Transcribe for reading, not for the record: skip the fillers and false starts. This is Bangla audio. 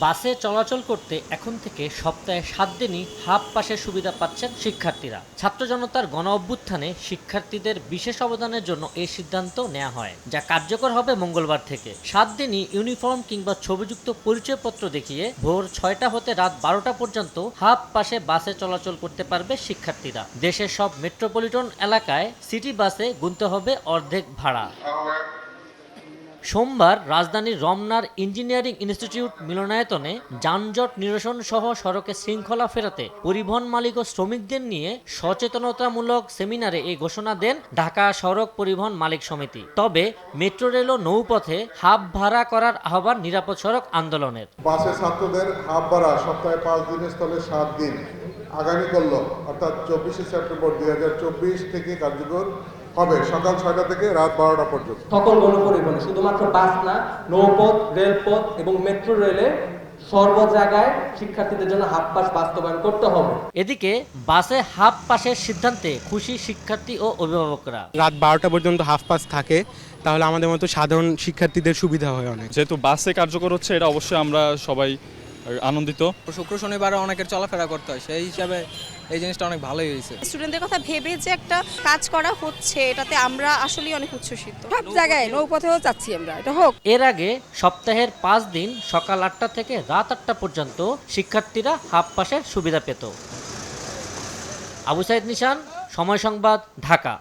বাসে চলাচল করতে এখন থেকে সপ্তাহে 7 দিনই হাফ পাসের সুবিধা পাচ্ছেন শিক্ষার্থীরা। ছাত্র জনতার গণ অভ্যুত্থানে শিক্ষার্থীদের বিশেষ অবদানের জন্য এই সিদ্ধান্ত নেওয়া হয়, যা কার্যকর হবে মঙ্গলবার থেকে। 7 দিনই ইউনিফর্ম কিংবা ছবিযুক্ত পরিচয়পত্র দেখিয়ে ভোর 6টা হতে রাত 12টা পর্যন্ত হাফ পাসে বাসে চলাচল করতে পারবে শিক্ষার্থীরা। দেশের সব মেট্রোপলিটন এলাকায় সিটি বাসে গুনতে হবে অর্ধেক ভাড়া। সোমবার রাজধানীর রমনার ইঞ্জিনিয়ারিং ইনস্টিটিউট মিলনায়তনে যানজট নিরসন সহ সড়কে শৃঙ্খলা ফেরাতে পরিবহন মালিক ও শ্রমিকদের নিয়ে সচেতনতামূলক সেমিনারে এই ঘোষণা দেন ঢাকা সড়ক পরিবহন মালিক সমিতি। তবে মেট্রো রেল ও নৌপথে হাফ ভাড়া করার আহ্বান নিরাপদ সড়ক আন্দোলনের। বাসে ছাত্রদের হাফ ভাড়া সপ্তাহে 5 দিনের স্থলে 7 দিন আগামী করল অর্থাৎ 24শে সেপ্টেম্বর 2024 থেকে কার্যকর হবে সকাল 6টা থেকে রাত 12টা পর্যন্ত। সকল গণপরিবহনে শুধুমাত্র বাস না, নৌপথ, রেলপথ এবং মেট্রো রেলে সর্ব জায়গায় শিক্ষার্থীদের জন্য হাফ পাস বাস্তবায়ন করতে হবে। এদিকে বাসে হাফ পাসের সিদ্ধান্তে খুশি শিক্ষার্থী ও অভিভাবকরা। রাত 12টা পর্যন্ত হাফ পাস থাকে, তাহলে আমাদের মতো সাধারণ শিক্ষার্থীদের সুবিধা হয় অনেক। যেহেতু বাসে কার্যকর হচ্ছে, এটা অবশ্যই আমরা সবাই আনন্দিত। শুক্র শনিবারে অনেকের চলাফেরা করতে হয়, সেই হিসাবে এই জিনিসটা অনেক ভালোই হয়েছে। স্টুডেন্টদের কথা ভেবে যে একটা কাজ করা হচ্ছে, এটাতে আমরা আসলেই অনেক উচ্ছ্বসিত। সব জায়গায় নৌপথেও চাচ্ছি আমরা, এটা হোক। এর আগে সপ্তাহের 5 দিন সকাল 8টা থেকে রাত 8টা পর্যন্ত শিক্ষার্থীরা হাফ পাসের সুবিধা পেত। আবু সাইদ নিশান, সময় সংবাদ, ঢাকা।